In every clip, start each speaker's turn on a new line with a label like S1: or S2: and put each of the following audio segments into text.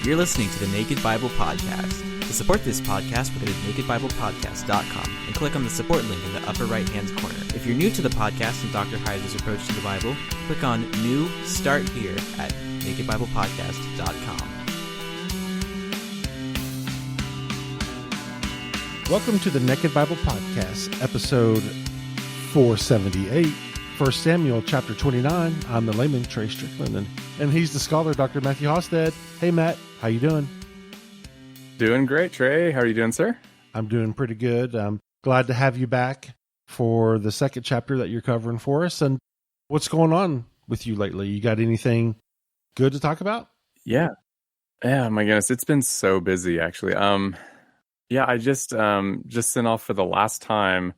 S1: You're listening to the Naked Bible Podcast. To support this podcast, go to nakedbiblepodcast.com and click on the support link in the upper right-hand corner. If you're new to the podcast and Dr. Heiser's approach to the Bible, click on New Start Here at nakedbiblepodcast.com.
S2: Welcome to the Naked Bible Podcast, episode 478, 1 Samuel chapter 29. I'm the layman, Trey Strickland, and he's the scholar, Dr. Matthew Halsted. Hey, Matt, how you doing?
S3: Doing great, Trey. How are you doing, sir?
S2: I'm doing pretty good. I'm glad to have you back for the second chapter that you're covering for us. And what's going on with you lately? You got anything good to talk about?
S3: Yeah, my goodness, it's been so busy, actually. I just sent off for the last time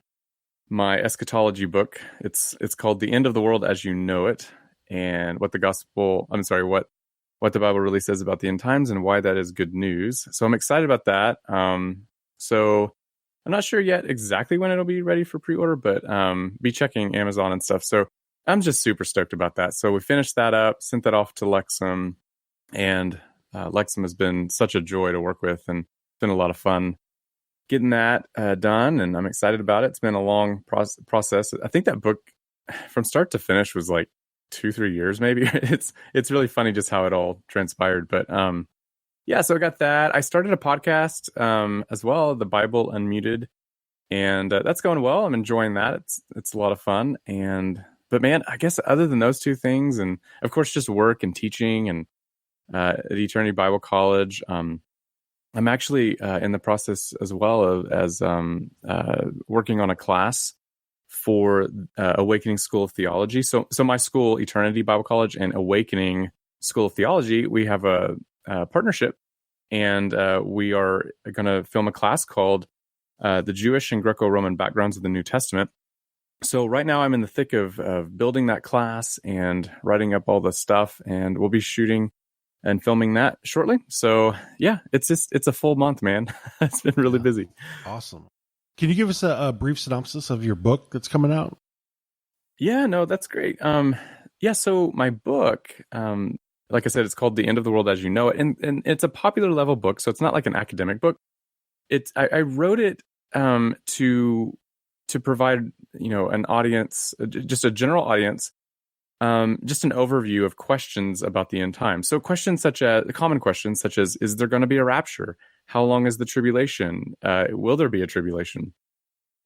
S3: my eschatology book. It's called The End of the World as You Know It, and what the Bible really says about the end times and why that is good news. So I'm excited about that. So I'm not sure yet exactly when it'll be ready for pre-order, but be checking Amazon and stuff. So I'm just super stoked about that. So we finished that up, sent that off to Lexham, and Lexham has been such a joy to work with, and it's been a lot of fun getting that done, and I'm excited about it. It's been a long process. I think that book from start to finish was like 2-3 years, maybe. It's really funny just how it all transpired. But so I got that. I started a podcast as well, The Bible Unmuted, and that's going well. I'm enjoying that. It's a lot of fun. But man, I guess other than those two things, and of course just work and teaching and at Eternity Bible College, I'm actually in the process as well as working on a class for Awakening School of Theology. So my school, Eternity Bible College, and Awakening School of Theology, we have a partnership, and we are going to film a class called The Jewish and Greco-Roman Backgrounds of the New Testament. So right now I'm in the thick of building that class and writing up all the stuff, and we'll be shooting and filming that shortly. So yeah, it's a full month, man. It's been really busy.
S2: Awesome. Can you give us a brief synopsis of your book that's coming out?
S3: Yeah, no, that's great. So my book, like I said, it's called The End of the World as You Know It. And it's a popular level book, so it's not like an academic book. I wrote it to provide, an audience, just a general audience, just an overview of questions about the end times. So common questions such as, is there going to be a rapture? How long is the tribulation? Will there be a tribulation?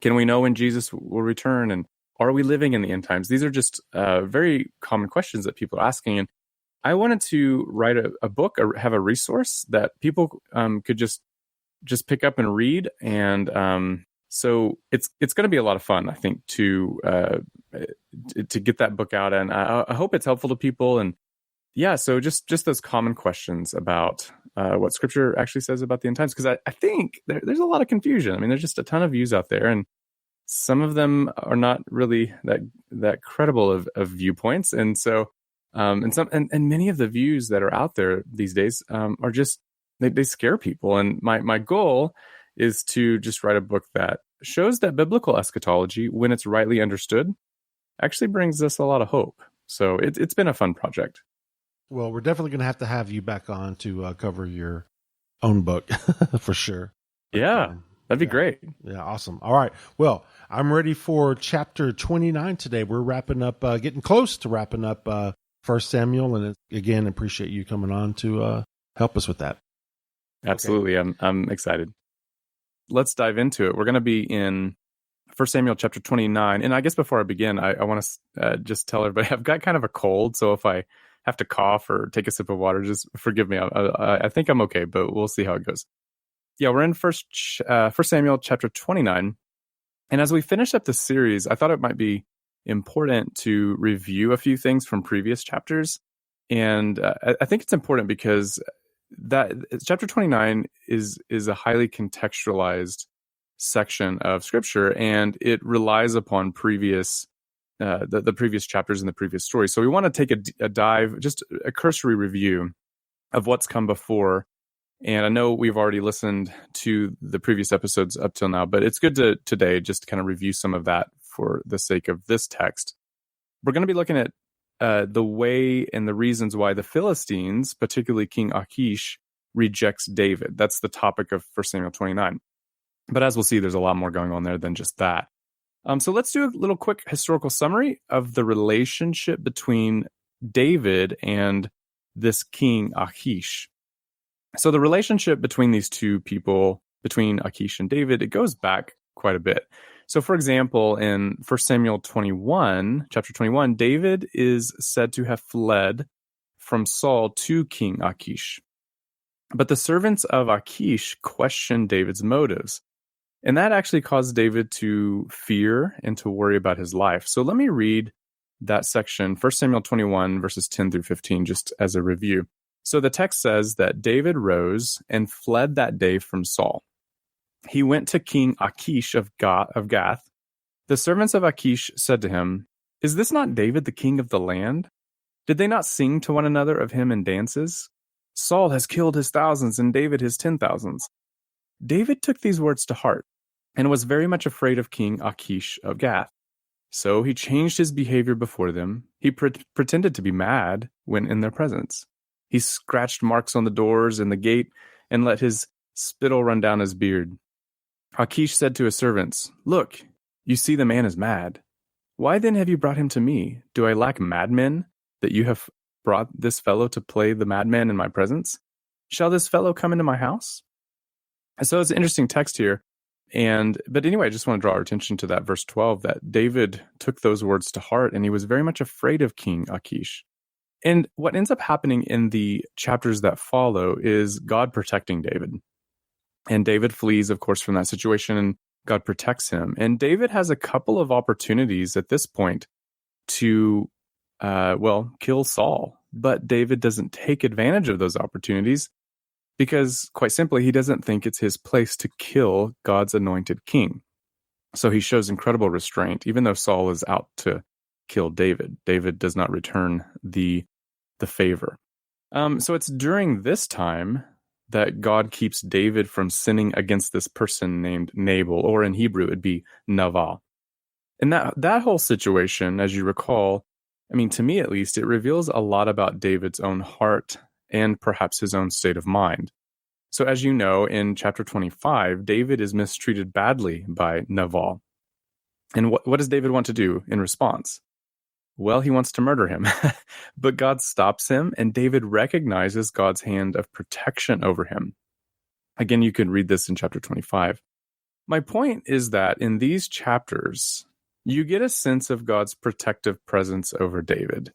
S3: Can we know when Jesus will return? And are we living in the end times? These are just very common questions that people are asking. And I wanted to write a book or have a resource that people could just pick up and read. And so it's going to be a lot of fun, I think, to get that book out, and I hope it's helpful to people. And so just those common questions about what Scripture actually says about the end times, because I think there's a lot of confusion. I mean, there's just a ton of views out there, and some of them are not really that credible of viewpoints, and so and many of the views that are out there these days are just they scare people. And my goal is to just write a book that shows that biblical eschatology, when it's rightly understood, actually brings us a lot of hope. So it's been a fun project.
S2: Well, we're definitely going to have you back on to cover your own book for sure.
S3: Yeah, that'd be great.
S2: Yeah, awesome. All right. Well, I'm ready for chapter 29 today. We're wrapping up, getting close to wrapping up 1 Samuel. And again, appreciate you coming on to help us with that.
S3: Absolutely. Okay. I'm excited. Let's dive into it. We're going to be in 1 Samuel chapter 29. And I guess before I begin, I want to just tell everybody I've got kind of a cold. So if I have to cough or take a sip of water, just forgive me. I think I'm okay, but we'll see how it goes. Yeah, we're in 1 Samuel chapter 29. And as we finish up the series, I thought it might be important to review a few things from previous chapters. And I think it's important because that chapter 29 is a highly contextualized section of Scripture, and it relies upon previous the previous chapters in the previous story. So we want to take a dive, just a cursory review of what's come before. And I know we've already listened to the previous episodes up till now, but it's good to today just kind of review some of that for the sake of this text. We're going to be looking at the way and the reasons why the Philistines, particularly King Achish, rejects David. That's the topic of 1 Samuel 29. But as we'll see, there's a lot more going on there than just that. So let's do a little quick historical summary of the relationship between David and this king Achish. So the relationship between these two people, between Achish and David, it goes back quite a bit. So for example, in 1 Samuel 21, chapter 21, David is said to have fled from Saul to King Achish. But the servants of Achish questioned David's motives. And that actually caused David to fear and to worry about his life. So let me read that section, 1 Samuel 21, verses 10 through 15, just as a review. So the text says that David rose and fled that day from Saul. He went to King Achish of Gath. The servants of Achish said to him, "Is this not David, the king of the land? Did they not sing to one another of him in dances? Saul has killed his thousands and David his 10,000s. David took these words to heart and was very much afraid of King Achish of Gath. So he changed his behavior before them. He pretended to be mad when in their presence. He scratched marks on the doors and the gate and let his spittle run down his beard. Achish said to his servants, 'Look, you see the man is mad. Why then have you brought him to me? Do I lack madmen that you have brought this fellow to play the madman in my presence? Shall this fellow come into my house?' And so it's an interesting text here. But anyway, I just want to draw our attention to that verse 12, that David took those words to heart and he was very much afraid of King Achish. And what ends up happening in the chapters that follow is God protecting David. And David flees, of course, from that situation, and God protects him. And David has a couple of opportunities at this point to, kill Saul. But David doesn't take advantage of those opportunities because, quite simply, he doesn't think it's his place to kill God's anointed king. So he shows incredible restraint, even though Saul is out to kill David. David does not return the favor. So it's during this time that God keeps David from sinning against this person named Nabal, or in Hebrew, it'd be Naval. And that whole situation, as you recall, I mean, to me at least, it reveals a lot about David's own heart and perhaps his own state of mind. So as you know, in chapter 25, David is mistreated badly by Nabal. And what does David want to do in response? Well, he wants to murder him. But God stops him, and David recognizes God's hand of protection over him. Again, you can read this in chapter 25. My point is that in these chapters, you get a sense of God's protective presence over David.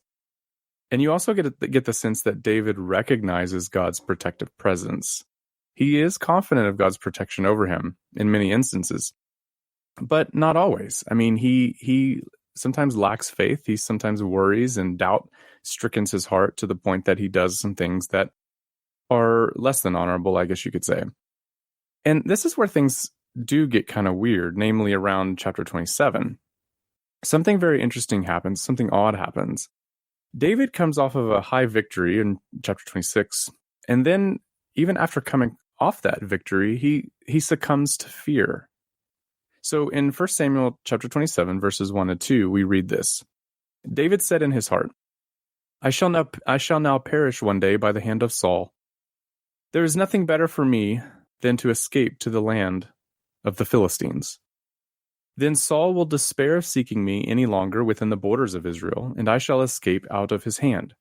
S3: And you also get the sense that David recognizes God's protective presence. He is confident of God's protection over him in many instances, but not always. I mean, he sometimes lacks faith. He sometimes worries, and doubt strickens his heart to the point that he does some things that are less than honorable, I guess you could say. And this is where things do get kind of weird, namely around chapter 27. Something very interesting happens, something odd happens. David comes off of a high victory in chapter 26, and then even after coming off that victory, he succumbs to fear. So in 1 Samuel chapter 27, verses 1 and 2, we read this. David said in his heart, I shall now perish one day by the hand of Saul. There is nothing better for me than to escape to the land of the Philistines. Then Saul will despair of seeking me any longer within the borders of Israel, and I shall escape out of his hand.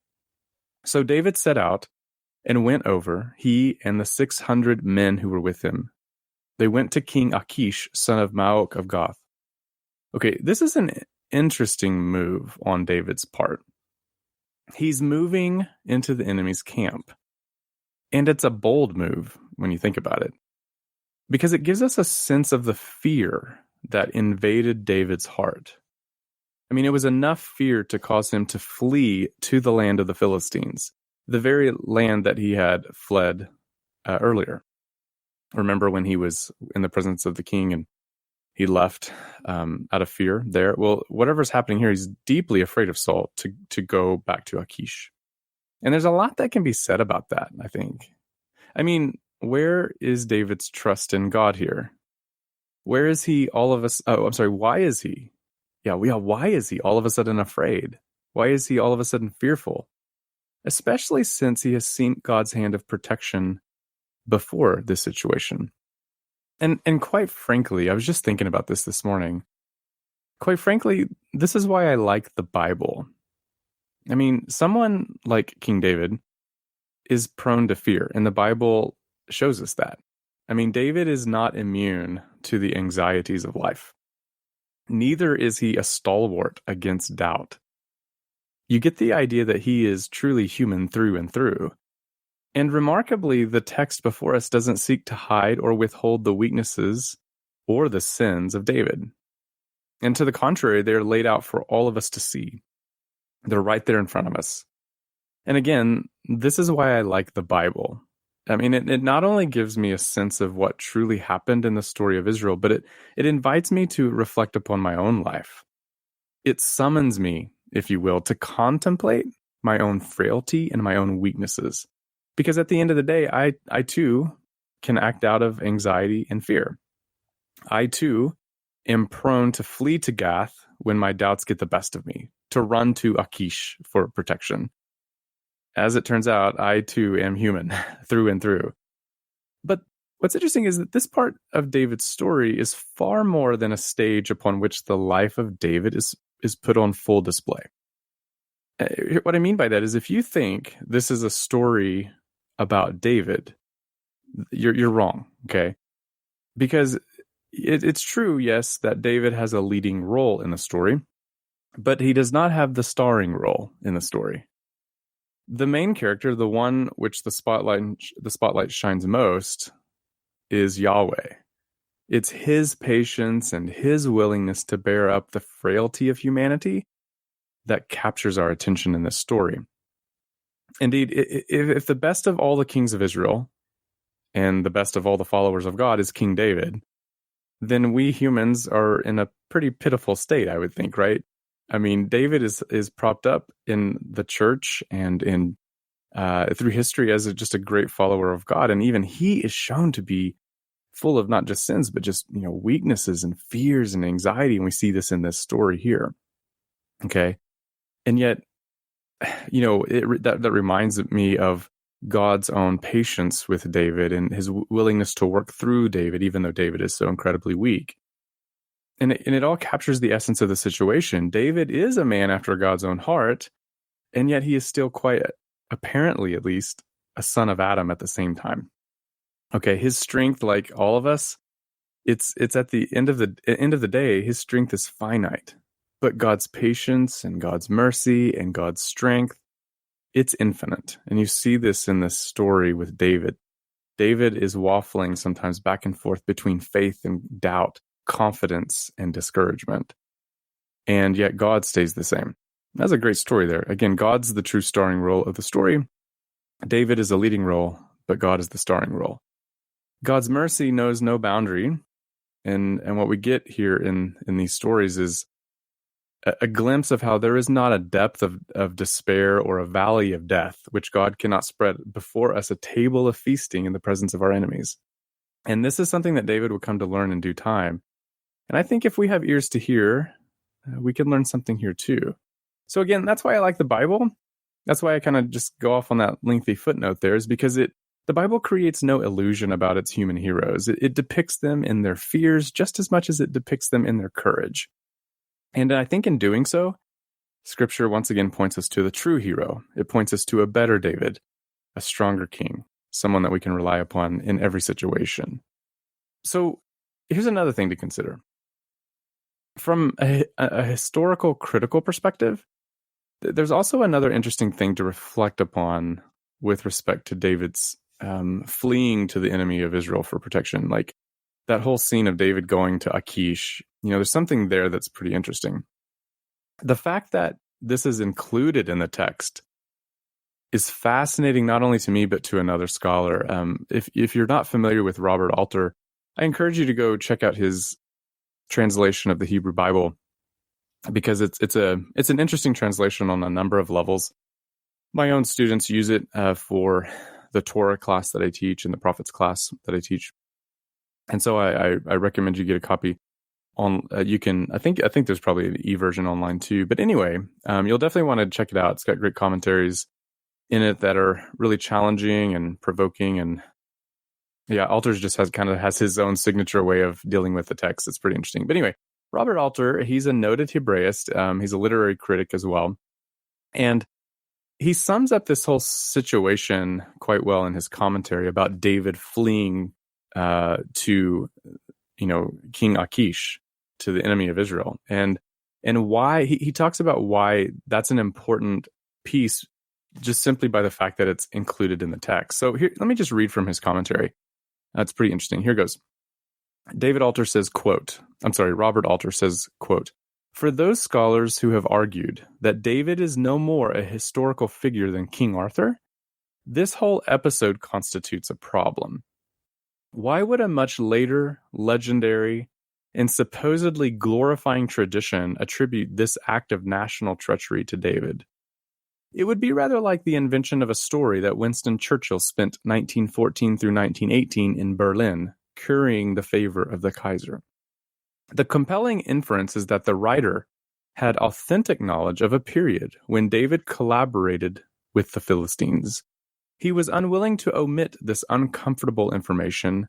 S3: So David set out and went over, he and the 600 men who were with him. They went to King Achish, son of Maok of Gath. Okay, this is an interesting move on David's part. He's moving into the enemy's camp. And it's a bold move when you think about it, because it gives us a sense of the fear that invaded David's heart. I mean, it was enough fear to cause him to flee to the land of the Philistines, the very land that he had fled earlier. Remember when he was in the presence of the king and he left out of fear there? Well, whatever's happening here, he's deeply afraid of Saul to go back to Achish. And there's a lot that can be said about that, I think. I mean, where is David's trust in God here? Where is he why is he? Why is he all of a sudden afraid? Why is he all of a sudden fearful? Especially since he has seen God's hand of protection before this situation. And quite frankly, I was just thinking about this morning. Quite frankly, this is why I like the Bible. I mean, someone like King David is prone to fear, and the Bible shows us that. I mean, David is not immune to the anxieties of life. Neither is he a stalwart against doubt. You get the idea that he is truly human through and through. And remarkably, the text before us doesn't seek to hide or withhold the weaknesses or the sins of David. And to the contrary, they're laid out for all of us to see. They're right there in front of us. And again, this is why I like the Bible. I mean, it not only gives me a sense of what truly happened in the story of Israel, but it invites me to reflect upon my own life. It summons me, if you will, to contemplate my own frailty and my own weaknesses. Because at the end of the day, I too can act out of anxiety and fear. I too am prone to flee to Gath when my doubts get the best of me, to run to Achish for protection. As it turns out, I too am human through and through. But what's interesting is that this part of David's story is far more than a stage upon which the life of David is put on full display. What I mean by that is if you think this is a story about David, you're wrong, okay? Because it's true, yes, that David has a leading role in the story, but he does not have the starring role in the story. The main character, the one which the spotlight shines most, is Yahweh. It's his patience and his willingness to bear up the frailty of humanity that captures our attention in this story. Indeed, if the best of all the kings of Israel and the best of all the followers of God is King David, then we humans are in a pretty pitiful state, I would think, right? I mean, David is propped up in the church and in through history as just a great follower of God, and even he is shown to be full of not just sins, but just weaknesses and fears and anxiety, and we see this in this story here. Okay, and yet, that reminds me of God's own patience with David and his willingness to work through David, even though David is so incredibly weak. And it all captures the essence of the situation. David is a man after God's own heart, and yet he is still quite, apparently at least, a son of Adam at the same time. Okay, his strength, like all of us, it's at the end of the day, his strength is finite. But God's patience and God's mercy and God's strength, it's infinite. And you see this in this story with David. David is waffling sometimes back and forth between faith and doubt, confidence and discouragement. And yet God stays the same. That's a great story there. Again, God's the true starring role of the story. David is a leading role, but God is the starring role. God's mercy knows no boundary. And what we get here in these stories is a glimpse of how there is not a depth of despair or a valley of death, which God cannot spread before us a table of feasting in the presence of our enemies. And this is something that David would come to learn in due time. And I think if we have ears to hear, we can learn something here too. So again, that's why I like the Bible. That's why I kind of just go off on that lengthy footnote there, is because the Bible creates no illusion about its human heroes. It depicts them in their fears just as much as it depicts them in their courage. And I think in doing so, Scripture once again points us to the true hero. It points us to a better David, a stronger king, someone that we can rely upon in every situation. So here's another thing to consider. From a historical critical perspective, there's also another interesting thing to reflect upon with respect to David's fleeing to the enemy of Israel for protection. Like that whole scene of David going to Achish, there's something there that's pretty interesting. The fact that this is included in the text is fascinating, not only to me, but to another scholar. If you're not familiar with Robert Alter, I encourage you to go check out his translation of the Hebrew Bible, because it's an interesting translation on a number of levels. My own students use it for the Torah class that I teach and the prophets class that I teach. And so I recommend you get a copy on, you can, I think there's probably an e-version online too. But anyway, you'll definitely want to check it out. It's got great commentaries in it that are really challenging and provoking and Yeah, Alters just has his own signature way of dealing with the text. It's pretty interesting. But anyway, Robert Alter, he's a noted Hebraist. He's a literary critic as well. And he sums up this whole situation quite well in his commentary about David fleeing to, King Achish, to the enemy of Israel. And why he talks about why that's an important piece just simply by the fact that it's included in the text. So here, let me just read from his commentary. That's pretty interesting. Here goes. Robert Alter says, quote, "For those scholars who have argued that David is no more a historical figure than King Arthur, this whole episode constitutes a problem. Why would a much later, legendary, and supposedly glorifying tradition attribute this act of national treachery to David? It would be rather like the invention of a story that Winston Churchill spent 1914 through 1918 in Berlin, currying the favor of the Kaiser. The compelling inference is that the writer had authentic knowledge of a period when David collaborated with the Philistines. He was unwilling to omit this uncomfortable information,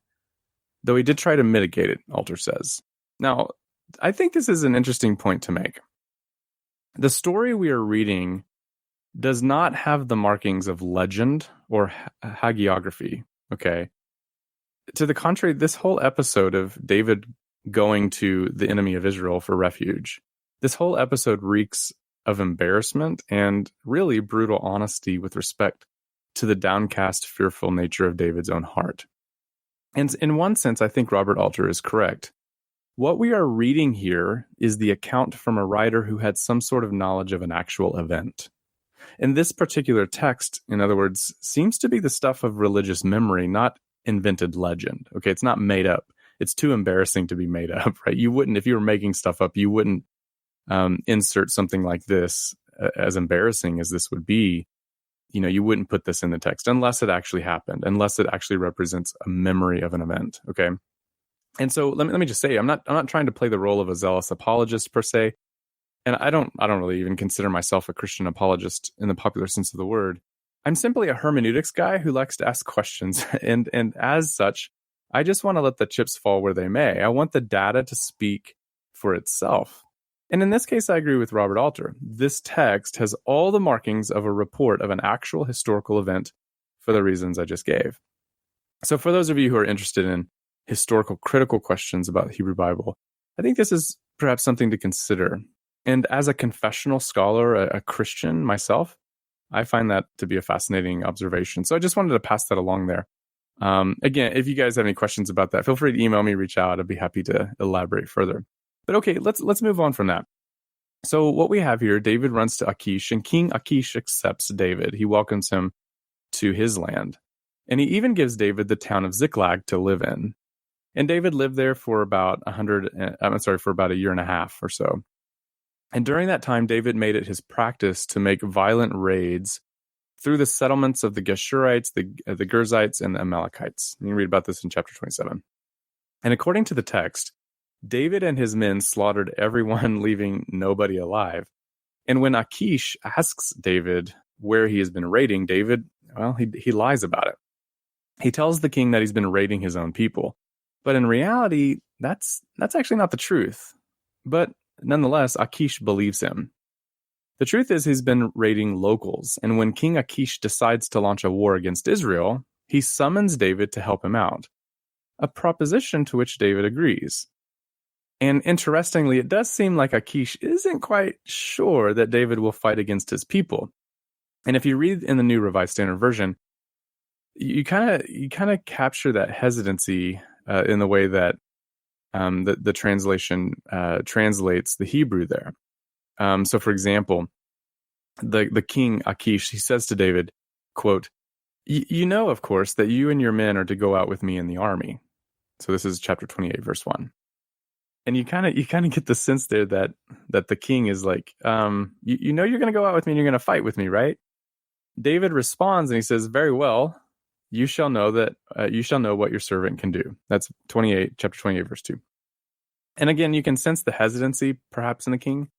S3: though he did try to mitigate it," Alter says. Now, I think this is an interesting point to make. The story we are reading does not have the markings of legend or hagiography, okay? To the contrary, this whole episode of David going to the enemy of Israel for refuge, this whole episode reeks of embarrassment and really brutal honesty with respect to the downcast, fearful nature of David's own heart. And in one sense, I think Robert Alter is correct. What we are reading here is the account from a writer who had some sort of knowledge of an actual event. And this particular text, in other words, seems to be the stuff of religious memory, not invented legend. Okay, it's not made up. It's too embarrassing to be made up, right? You wouldn't, if you were making stuff up, you wouldn't insert something like this, as embarrassing as this would be. You wouldn't put this in the text unless it actually happened, unless it actually represents a memory of an event. Okay, and so let me just say, I'm not trying to play the role of a zealous apologist per se. And I don't really even consider myself a Christian apologist in the popular sense of the word. I'm simply a hermeneutics guy who likes to ask questions. And as such, I just want to let the chips fall where they may. I want the data to speak for itself. And in this case, I agree with Robert Alter. This text has all the markings of a report of an actual historical event for the reasons I just gave. So for those of you who are interested in historical critical questions about the Hebrew Bible, I think this is perhaps something to consider. And as a confessional scholar, a Christian myself, I find that to be a fascinating observation. So I just wanted to pass that along there. Again, if you guys have any questions about that, feel free to email me, reach out. I'd be happy to elaborate further. But okay, let's move on from that. So what we have here, David runs to Achish, and King Achish accepts David. He welcomes him to his land. And he even gives David the town of Ziklag to live in. And David lived there for about a year and a half or so. And during that time, David made it his practice to make violent raids through the settlements of the Geshurites, the Girzites, and the Amalekites. You can read about this in chapter 27. And according to the text, David and his men slaughtered everyone, leaving nobody alive. And when Achish asks David where he has been raiding, David, he lies about it. He tells the king that he's been raiding his own people. But in reality, that's actually not the truth. But nonetheless, Achish believes him. The truth is he's been raiding locals, and when King Achish decides to launch a war against Israel, he summons David to help him out, a proposition to which David agrees. And interestingly, it does seem like Achish isn't quite sure that David will fight against his people. And if you read in the New Revised Standard Version, you kind of capture that hesitancy in the way that the translation translates the Hebrew there. So, for example, the king Achish, he says to David, quote, "You know, of course, that you and your men are to go out with me in the army." So this is chapter 28, verse 1. And you kind of get the sense there that the king is like, you know, you're going to go out with me and you're going to fight with me, right? David responds and he says, "Very well, you shall know that you shall know what your servant can do." That's chapter 28, verse 2. And again, you can sense the hesitancy perhaps in the king.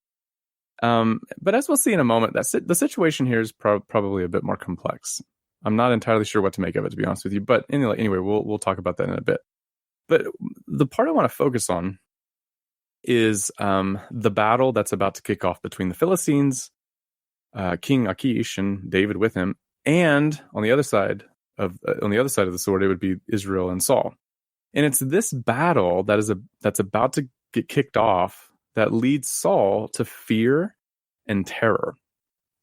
S3: But as we'll see in a moment, the situation here is probably a bit more complex. I'm not entirely sure what to make of it, to be honest with you. But anyway, we'll talk about that in a bit. But the part I want to focus on is the battle that's about to kick off between the Philistines, King Achish and David with him, and on the other side of the sword, it would be Israel and Saul. And it's this battle that's about to get kicked off that leads Saul to fear and terror.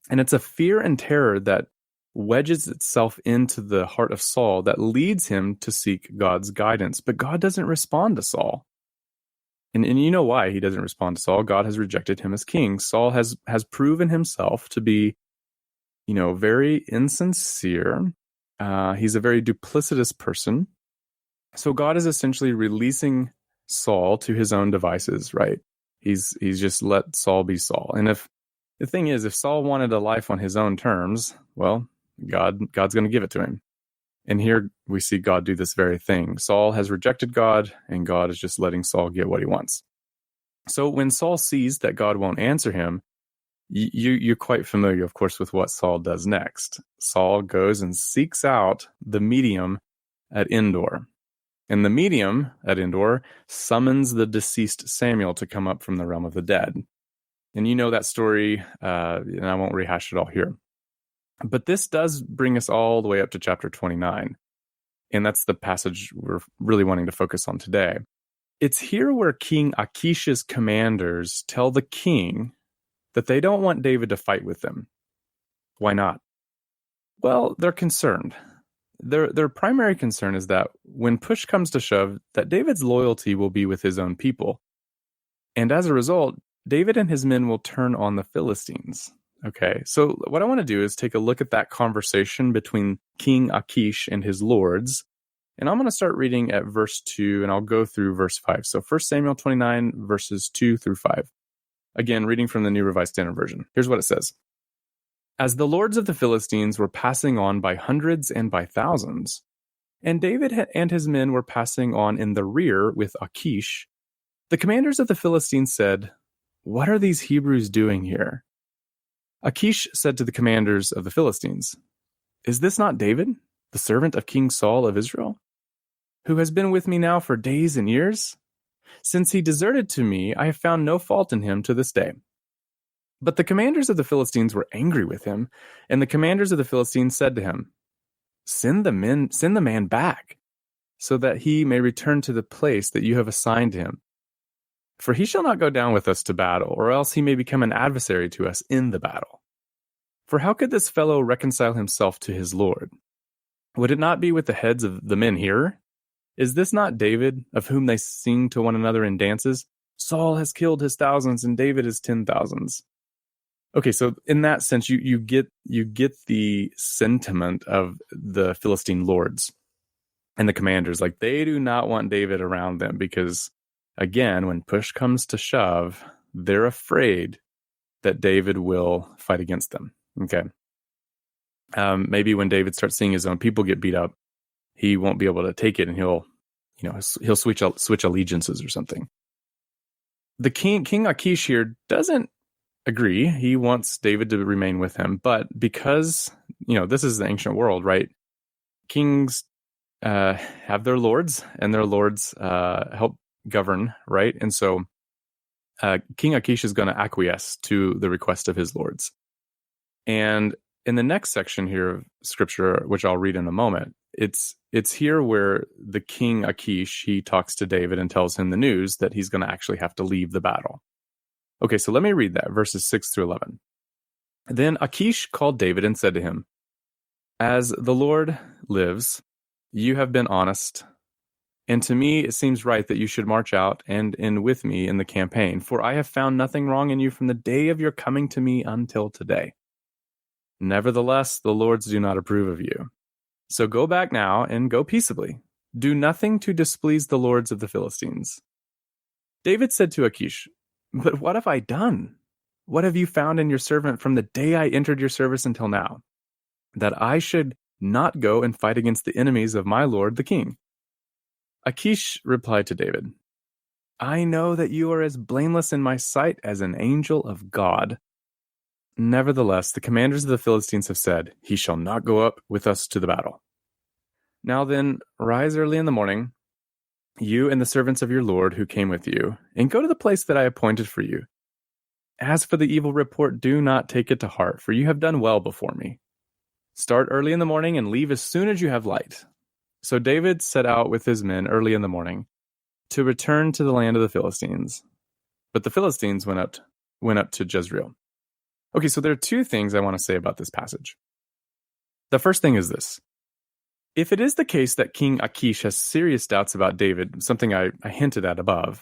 S3: And it's a fear and terror that wedges itself into the heart of Saul that leads him to seek God's guidance. But God doesn't respond to Saul. And you know why he doesn't respond to Saul. God has rejected him as king. Saul has proven himself to be, very insincere. He's a very duplicitous person. So God is essentially releasing Saul to his own devices, right? He's just let Saul be Saul. And if Saul wanted a life on his own terms, well, God's going to give it to him. And here we see God do this very thing. Saul has rejected God, and God is just letting Saul get what he wants. So when Saul sees that God won't answer him, you're quite familiar, of course, with what Saul does next. Saul goes and seeks out the medium at Endor. And the medium at Endor summons the deceased Samuel to come up from the realm of the dead. And you know that story, and I won't rehash it all here. But this does bring us all the way up to chapter 29. And that's the passage we're really wanting to focus on today. It's here where King Achish's commanders tell the king that they don't want David to fight with them. Why not? Well, they're concerned. Their primary concern is that when push comes to shove, that David's loyalty will be with his own people. And as a result, David and his men will turn on the Philistines. Okay, so what I want to do is take a look at that conversation between King Achish and his lords. And I'm going to start reading at verse 2, and I'll go through verse 5. So 1 Samuel 29, verses 2 through 5. Again, reading from the New Revised Standard Version. Here's what it says. As the lords of the Philistines were passing on by hundreds and by thousands, and David and his men were passing on in the rear with Achish, the commanders of the Philistines said, "What are these Hebrews doing here?" Achish said to the commanders of the Philistines, "Is this not David, the servant of King Saul of Israel, who has been with me now for days and years? Since he deserted to me, I have found no fault in him to this day." But the commanders of the Philistines were angry with him, and the commanders of the Philistines said to him, Send the man back, so that he may return to the place that you have assigned him. For he shall not go down with us to battle, or else he may become an adversary to us in the battle. For how could this fellow reconcile himself to his Lord? Would it not be with the heads of the men here? Is this not David, of whom they sing to one another in dances? Saul has killed his thousands, and David his 10,000s. Okay, so in that sense, you get the sentiment of the Philistine lords and the commanders. Like, they do not want David around them because, again, when push comes to shove, they're afraid that David will fight against them. Okay. Maybe when David starts seeing his own people get beat up, he won't be able to take it, and he'll switch allegiances or something. The King Achish here doesn't agree. He wants David to remain with him, but because this is the ancient world, right? Kings have their lords, and their lords help govern, right? And so King Achish is going to acquiesce to the request of his lords. And in the next section here of scripture, which I'll read in a moment, it's here where the King Achish, he talks to David and tells him the news that he's going to actually have to leave the battle. Okay, so let me read that, verses 6 through 11. Then Achish called David and said to him, "As the Lord lives, you have been honest, and to me it seems right that you should march out and in with me in the campaign, for I have found nothing wrong in you from the day of your coming to me until today. Nevertheless, the lords do not approve of you. So go back now and go peaceably. Do nothing to displease the lords of the Philistines." David said to Achish, "But what have I done? What have you found in your servant from the day I entered your service until now, that I should not go and fight against the enemies of my lord the king?" Achish replied to David, "I know that you are as blameless in my sight as an angel of God. Nevertheless, the commanders of the Philistines have said, he shall not go up with us to the battle. Now then, rise early in the morning, you and the servants of your Lord who came with you, and go to the place that I appointed for you. As for the evil report, do not take it to heart, for you have done well before me. Start early in the morning and leave as soon as you have light. So David set out with his men early in the morning to return to the land of the Philistines. But the Philistines went up to Jezreel. Okay, so there are two things I want to say about this passage. The first thing is this. If it is the case that King Achish has serious doubts about David, something I hinted at above,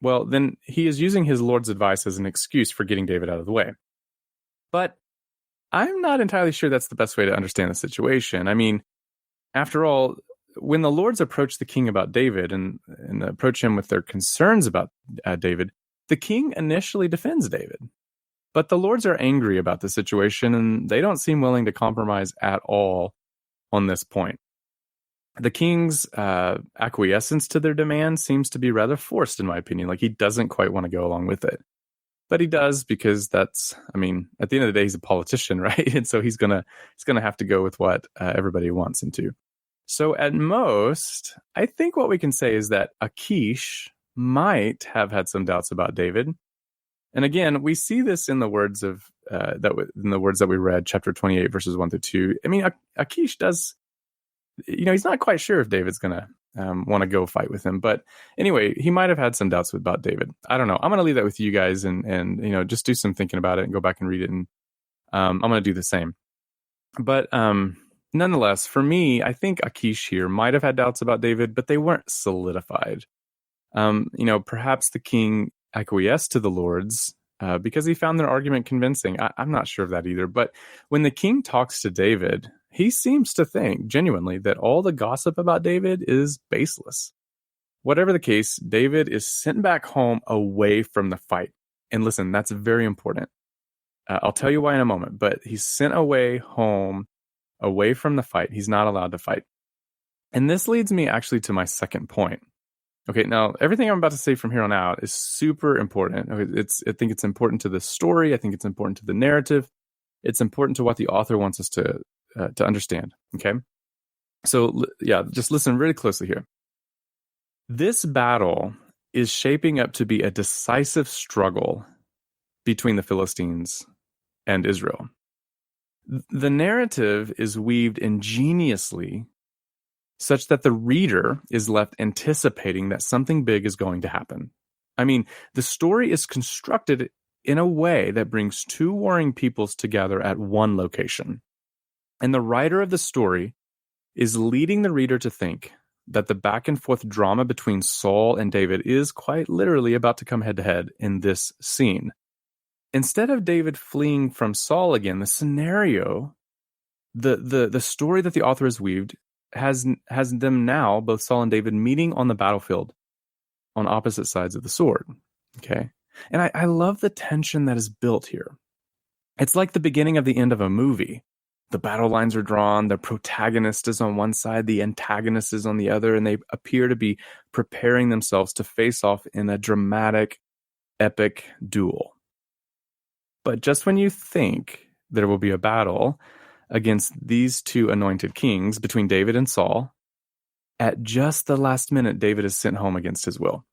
S3: well, then he is using his Lord's advice as an excuse for getting David out of the way. But I'm not entirely sure that's the best way to understand the situation. I mean, after all, when the Lords approach the king about David and approach him with their concerns about David, the king initially defends David. But the Lords are angry about the situation, and they don't seem willing to compromise at all on this point. The king's acquiescence to their demand seems to be rather forced, in my opinion. Like, he doesn't quite want to go along with it. But he does, because at the end of the day, he's a politician, right? And so he's gonna have to go with what everybody wants him to. So at most, I think what we can say is that Achish might have had some doubts about David. And again, we see this in the words that we read, chapter 28, verses 1 through 2. I mean, Achish does, he's not quite sure if David's going to want to go fight with him. But anyway, he might have had some doubts about David. I don't know. I'm going to leave that with you guys and just do some thinking about it and go back and read it. And I'm going to do the same. But nonetheless, for me, I think Achish here might have had doubts about David, but they weren't solidified. Perhaps the king acquiesced to the Lords because he found their argument convincing. I'm not sure of that either. But when the king talks to David, he seems to think genuinely that all the gossip about David is baseless. Whatever the case, David is sent back home away from the fight. And listen, that's very important. I'll tell you why in a moment, but he's sent away home away from the fight. He's not allowed to fight. And this leads me actually to my second point. Okay, now everything I'm about to say from here on out is super important. Okay, I think it's important to the story. I think it's important to the narrative. It's important to what the author wants us to understand. Okay, so yeah, just listen really closely here. This battle is shaping up to be a decisive struggle between the Philistines and Israel. The narrative is weaved ingeniously such that the reader is left anticipating that something big is going to happen. I mean, the story is constructed in a way that brings two warring peoples together at one location. And the writer of the story is leading the reader to think that the back and forth drama between Saul and David is quite literally about to come head to head in this scene. Instead of David fleeing from Saul again, the scenario, the story that the author has weaved has them now, both Saul and David, meeting on the battlefield on opposite sides of the sword. Okay. And I love the tension that is built here. It's like the beginning of the end of a movie. The battle lines are drawn, the protagonist is on one side, the antagonist is on the other, and they appear to be preparing themselves to face off in a dramatic, epic duel. But just when you think there will be a battle against these two anointed kings between David and Saul, at just the last minute, David is sent home against his will.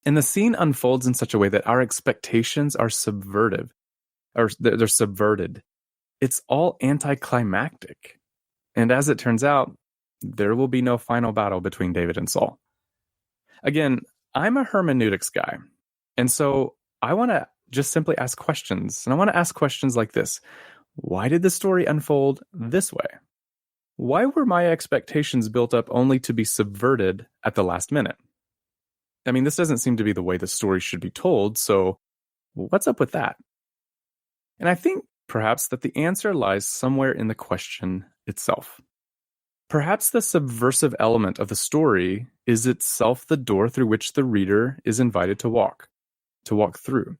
S3: And the scene unfolds in such a way that our expectations are subverted. It's all anticlimactic. And as it turns out, there will be no final battle between David and Saul. Again, I'm a hermeneutics guy. And so I want to just simply ask questions. And I want to ask questions like this. Why did the story unfold this way? Why were my expectations built up only to be subverted at the last minute? I mean, this doesn't seem to be the way the story should be told, so what's up with that? And I think perhaps that the answer lies somewhere in the question itself. Perhaps the subversive element of the story is itself the door through which the reader is invited to walk through.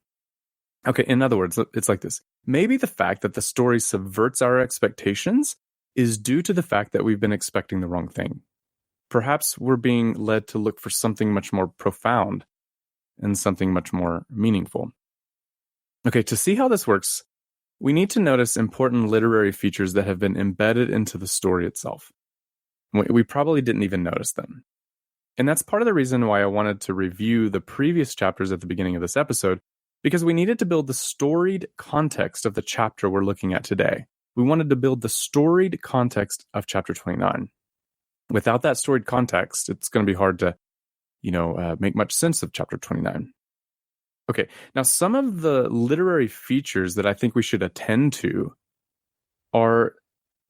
S3: Okay, in other words, it's like this. Maybe the fact that the story subverts our expectations is due to the fact that we've been expecting the wrong thing. Perhaps we're being led to look for something much more profound and something much more meaningful. Okay, to see how this works, we need to notice important literary features that have been embedded into the story itself. We probably didn't even notice them. And that's part of the reason why I wanted to review the previous chapters at the beginning of this episode, because we needed to build the storied context of the chapter we're looking at today. We wanted to build the storied context of chapter 29. Without that storied context, it's going to be hard to, make much sense of chapter 29. Okay, now some of the literary features that I think we should attend to are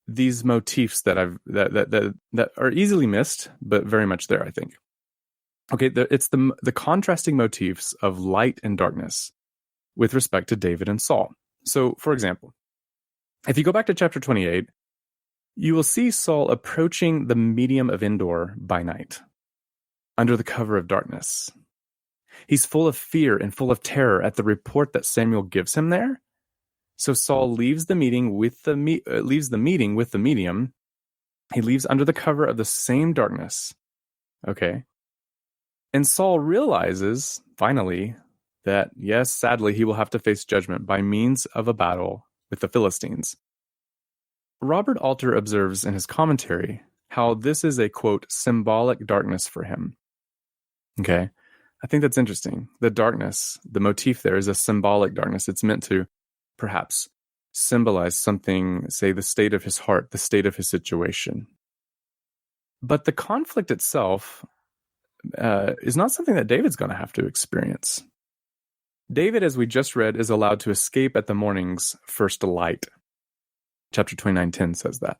S3: these motifs that are easily missed, but very much there, I think. Okay, it's the contrasting motifs of light and darkness with respect to David and Saul. So, for example, if you go back to chapter 28, you will see Saul approaching the medium of Endor by night, under the cover of darkness. He's full of fear and full of terror at the report that Samuel gives him there. So Saul leaves the meeting with the medium. He leaves under the cover of the same darkness. Okay. And Saul realizes, finally, that, yes, sadly, he will have to face judgment by means of a battle with the Philistines. Robert Alter observes in his commentary how this is a, quote, symbolic darkness for him. Okay. I think that's interesting. The darkness, the motif there is a symbolic darkness. It's meant to perhaps symbolize something, say the state of his heart, the state of his situation. But the conflict itself is not something that David's going to have to experience. David, as we just read, is allowed to escape at the morning's first light. Chapter 29:10 says that.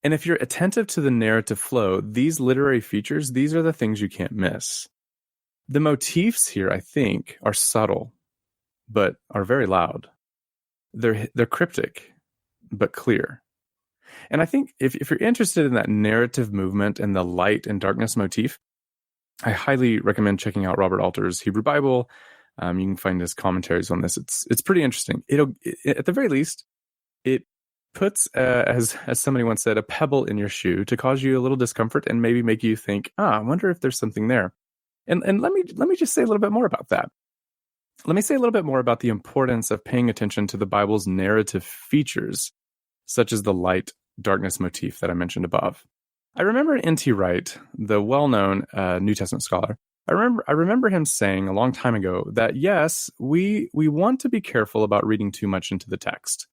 S3: And if you're attentive to the narrative flow, these literary features, these are the things you can't miss. The motifs here, I think, are subtle, but are very loud. They're cryptic, but clear. And I think if you're interested in that narrative movement and the light and darkness motif, I highly recommend checking out Robert Alter's Hebrew Bible. You can find his commentaries on this. It's pretty interesting. At the very least, it puts, as somebody once said, a pebble in your shoe to cause you a little discomfort and maybe make you think, I wonder if there's something there. And let me just say a little bit more about that. Let me say a little bit more about the importance of paying attention to the Bible's narrative features, such as the light-darkness motif that I mentioned above. I remember N.T. Wright, the well-known New Testament scholar, I remember him saying a long time ago that, yes, we want to be careful about reading too much into the text.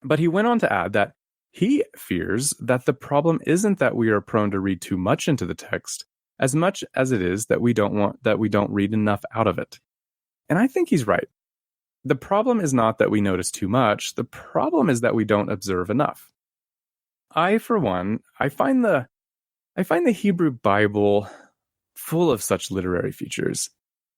S3: But he went on to add that he fears that the problem isn't that we are prone to read too much into the text, as much as it is that we don't read enough out of it. And I think he's right. The problem is not that we notice too much. The problem is that we don't observe enough. I, for one, I find the Hebrew Bible full of such literary features.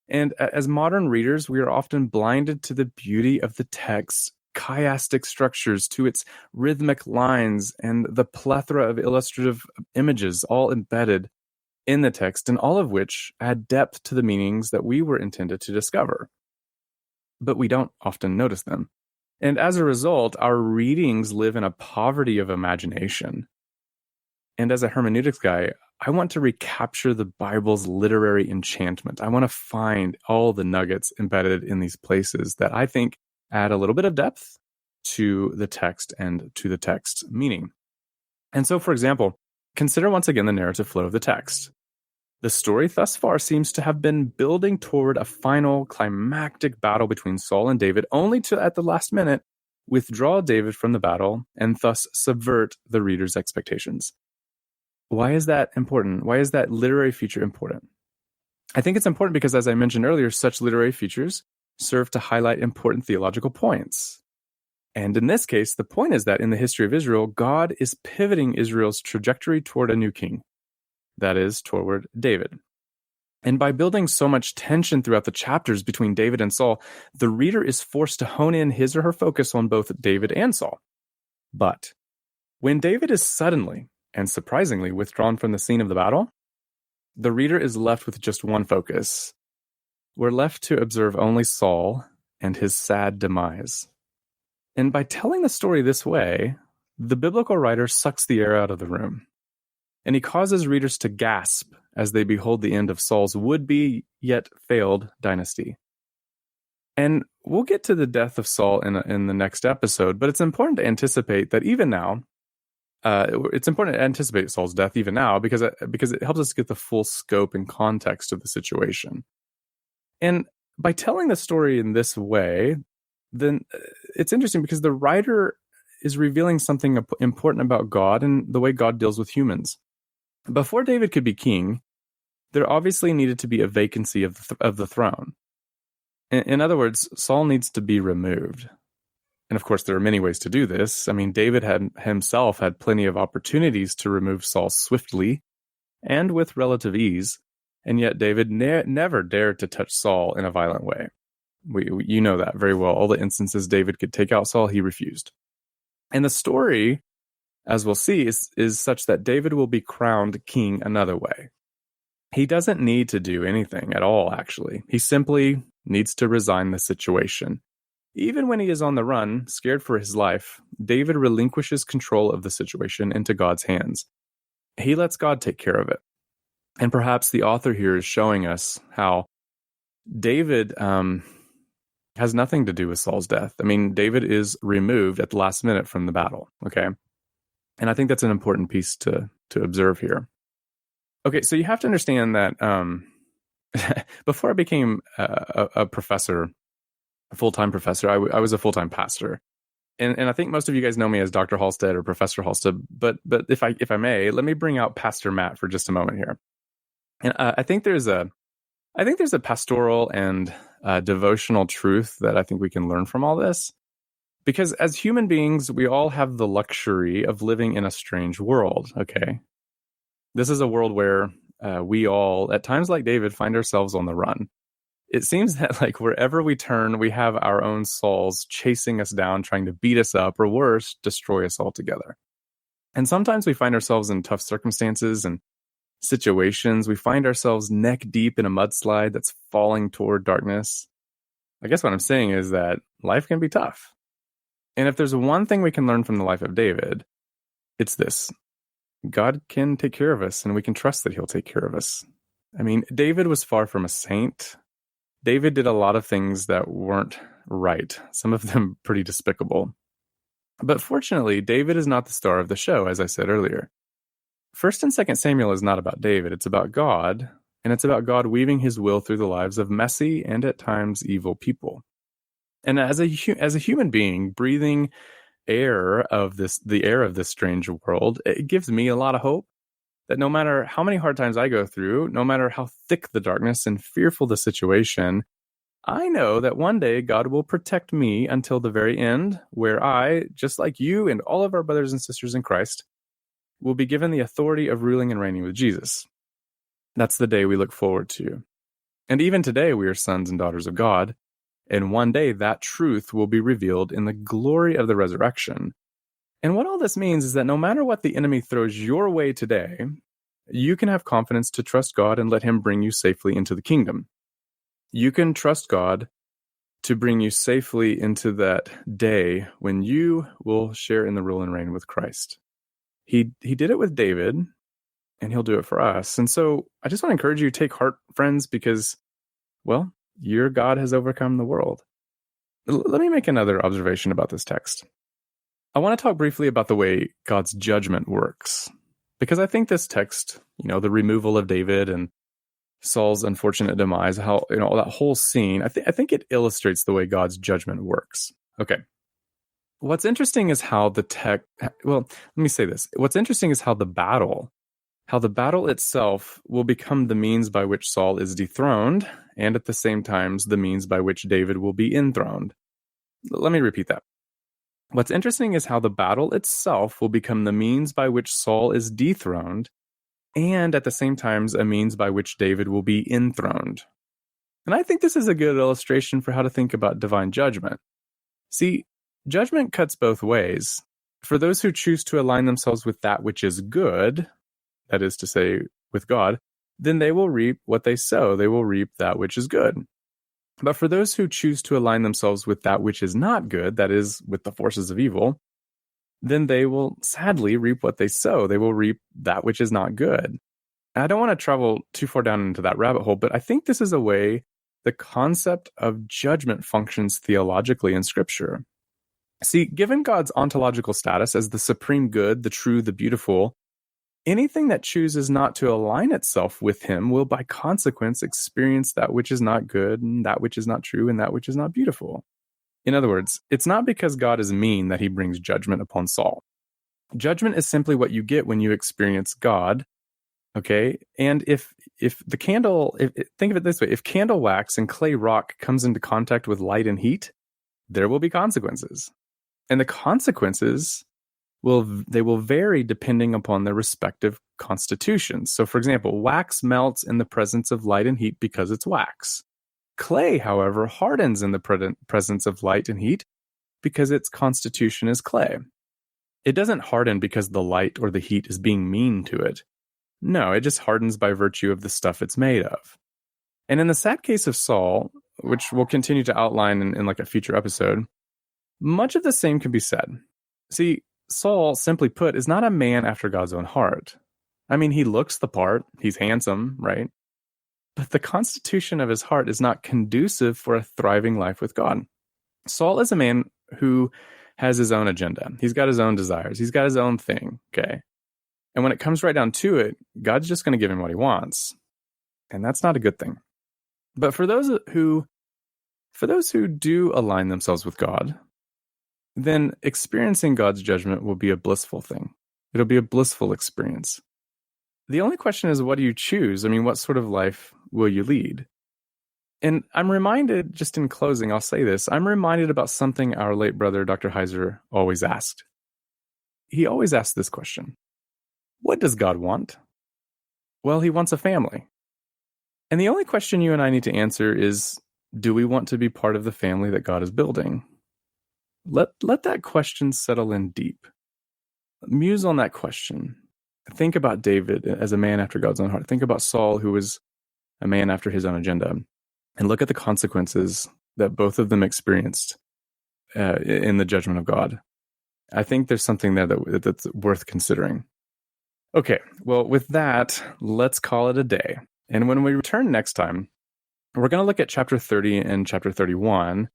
S3: And as modern readers, we are often blinded to the beauty of the text's chiastic structures, to its rhythmic lines, and the plethora of illustrative images all embedded in the text, and all of which add depth to the meanings that we were intended to discover. But we don't often notice them. And as a result, our readings live in a poverty of imagination. And as a hermeneutics guy, I want to recapture the Bible's literary enchantment. I want to find all the nuggets embedded in these places that I think add a little bit of depth to the text and to the text's meaning. And so, for example, consider once again the narrative flow of the text. The story thus far seems to have been building toward a final climactic battle between Saul and David, only to, at the last minute, withdraw David from the battle and thus subvert the reader's expectations. Why is that important? Why is that literary feature important? I think it's important because, as I mentioned earlier, such literary features serve to highlight important theological points. And in this case, the point is that in the history of Israel, God is pivoting Israel's trajectory toward a new king. That is, toward David. And by building so much tension throughout the chapters between David and Saul, the reader is forced to hone in his or her focus on both David and Saul. But when David is suddenly and surprisingly withdrawn from the scene of the battle, the reader is left with just one focus. We're left to observe only Saul and his sad demise. And by telling the story this way, the biblical writer sucks the air out of the room. And he causes readers to gasp as they behold the end of Saul's would-be yet failed dynasty. And we'll get to the death of Saul in the next episode, but it's important to anticipate that even now, it's important to anticipate Saul's death even now because it helps us get the full scope and context of the situation. And by telling the story in this way, then it's interesting because the writer is revealing something important about God and the way God deals with humans. Before David could be king, there obviously needed to be a vacancy of the throne. In other words, Saul needs to be removed. And of course, there are many ways to do this. I mean, David himself had plenty of opportunities to remove Saul swiftly and with relative ease, and yet David never dared to touch Saul in a violent way. You know that very well. All the instances David could take out Saul, he refused. And the story, as we'll see, is such that David will be crowned king another way. He doesn't need to do anything at all, actually. He simply needs to resign the situation. Even when he is on the run, scared for his life, David relinquishes control of the situation into God's hands. He lets God take care of it. And perhaps the author here is showing us how David has nothing to do with Saul's death. I mean, David is removed at the last minute from the battle, okay? And I think that's an important piece to observe here. Okay, so you have to understand that before I became a professor, a full-time professor, I was a full-time pastor. And I think most of you guys know me as Dr. Halsted or Professor Halsted, but if I may, let me bring out Pastor Matt for just a moment here. And I think there's a pastoral and devotional truth that I think we can learn from all this. Because as human beings, we all have the luxury of living in a strange world, okay? This is a world where we all, at times like David, find ourselves on the run. It seems that like wherever we turn, we have our own Sauls chasing us down, trying to beat us up, or worse, destroy us altogether. And sometimes we find ourselves in tough circumstances and situations. We find ourselves neck deep in a mudslide that's falling toward darkness. I guess what I'm saying is that life can be tough. And if there's one thing we can learn from the life of David, it's this. God can take care of us, and we can trust that he'll take care of us. I mean, David was far from a saint. David did a lot of things that weren't right, some of them pretty despicable. But fortunately, David is not the star of the show, as I said earlier. 1st and 2nd Samuel is not about David. It's about God, and it's about God weaving his will through the lives of messy and at times evil people. And as a human being breathing the air of this strange world, it gives me a lot of hope that no matter how many hard times I go through, no matter how thick the darkness and fearful the situation, I know that one day God will protect me until the very end, where I, just like you and all of our brothers and sisters in Christ, will be given the authority of ruling and reigning with Jesus. That's the day we look forward to. And even today, we are sons and daughters of God, and one day that truth will be revealed in the glory of the resurrection. And what all this means is that no matter what the enemy throws your way today, you can have confidence to trust God and let him bring you safely into the kingdom. You can trust God to bring you safely into that day when you will share in the rule and reign with Christ. He did it with David, and he'll do it for us. And so I just want to encourage you to take heart, friends, because, well, your God has overcome the world. Let me make another observation about this text. I want to talk briefly about the way God's judgment works, because I think this text, the removal of David and Saul's unfortunate demise, how, that whole scene, I think it illustrates the way God's judgment works. Okay. What's interesting is how let me say this. What's interesting is how the battle itself will become the means by which Saul is dethroned, and at the same time, the means by which David will be enthroned. Let me repeat that. What's interesting is how the battle itself will become the means by which Saul is dethroned, and at the same time, a means by which David will be enthroned. And I think this is a good illustration for how to think about divine judgment. See, judgment cuts both ways. For those who choose to align themselves with that which is good, that is to say, with God, then they will reap what they sow. They will reap that which is good. But for those who choose to align themselves with that which is not good, that is, with the forces of evil, then they will sadly reap what they sow. They will reap that which is not good. And I don't want to travel too far down into that rabbit hole, but I think this is a way the concept of judgment functions theologically in Scripture. See, given God's ontological status as the supreme good, the true, the beautiful, anything that chooses not to align itself with him will by consequence experience that which is not good, and that which is not true, and that which is not beautiful. In other words, it's not because God is mean that he brings judgment upon Saul. Judgment is simply what you get when you experience God. Okay, and if the candle, think of it this way, if candle wax and clay rock comes into contact with light and heat, there will be consequences. And the consequences will vary depending upon their respective constitutions. So, for example, wax melts in the presence of light and heat because it's wax. Clay, however, hardens in the presence of light and heat because its constitution is clay. It doesn't harden because the light or the heat is being mean to it. No, it just hardens by virtue of the stuff it's made of. And in the sad case of Saul, which we'll continue to outline in like a future episode, much of the same can be said. See, Saul, simply put, is not a man after God's own heart. I mean, he looks the part, he's handsome, right? But the constitution of his heart is not conducive for a thriving life with God. Saul is a man who has his own agenda. He's got his own desires. He's got his own thing, okay? And when it comes right down to it, God's just going to give him what he wants. And that's not a good thing. But for those who do align themselves with God, then experiencing God's judgment will be a blissful thing. It'll be a blissful experience. The only question is, what do you choose? I mean, what sort of life will you lead? And I'm reminded, just in closing, I'll say this, I'm reminded about something our late brother, Dr. Heiser, always asked. He always asked this question. What does God want? Well, he wants a family. And the only question you and I need to answer is, do we want to be part of the family that God is building? Let that question settle in deep. Muse on that question. Think about David as a man after God's own heart. Think about Saul, who was a man after his own agenda. And look at the consequences that both of them experienced in the judgment of God. I think there's something there that's worth considering. Okay, well, with that, let's call it a day. And when we return next time, we're going to look at chapter 30 and chapter 31.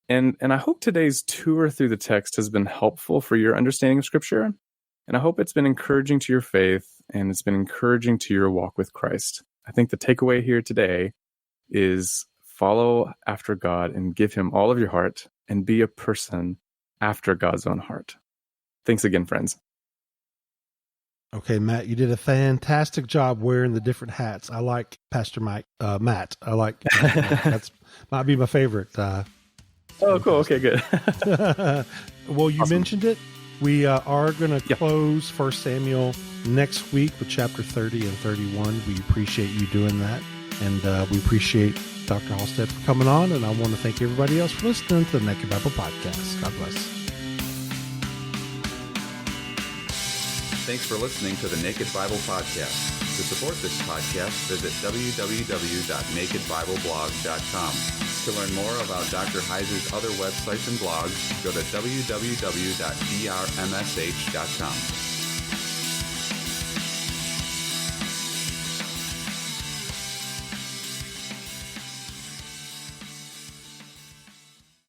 S3: And I hope today's tour through the text has been helpful for your understanding of Scripture. And I hope it's been encouraging to your faith and it's been encouraging to your walk with Christ. I think the takeaway here today is follow after God and give him all of your heart and be a person after God's own heart. Thanks again, friends.
S2: Okay, Matt, you did a fantastic job wearing the different hats. I like Pastor Matt. I like that's might be my favorite.
S3: Oh, cool. Okay, good.
S2: Well, you
S3: Awesome.
S2: mentioned it. We are going to close 1 Samuel next week with chapter 30 and 31. We appreciate you doing that. And we appreciate Dr. Halsted for coming on. And I want to thank everybody else for listening to the Naked Bible Podcast. God bless.
S4: Thanks for listening to the Naked Bible Podcast. To support this podcast, visit www.nakedbibleblog.com. To learn more about Dr. Heiser's other websites and blogs, go to www.drmsh.com.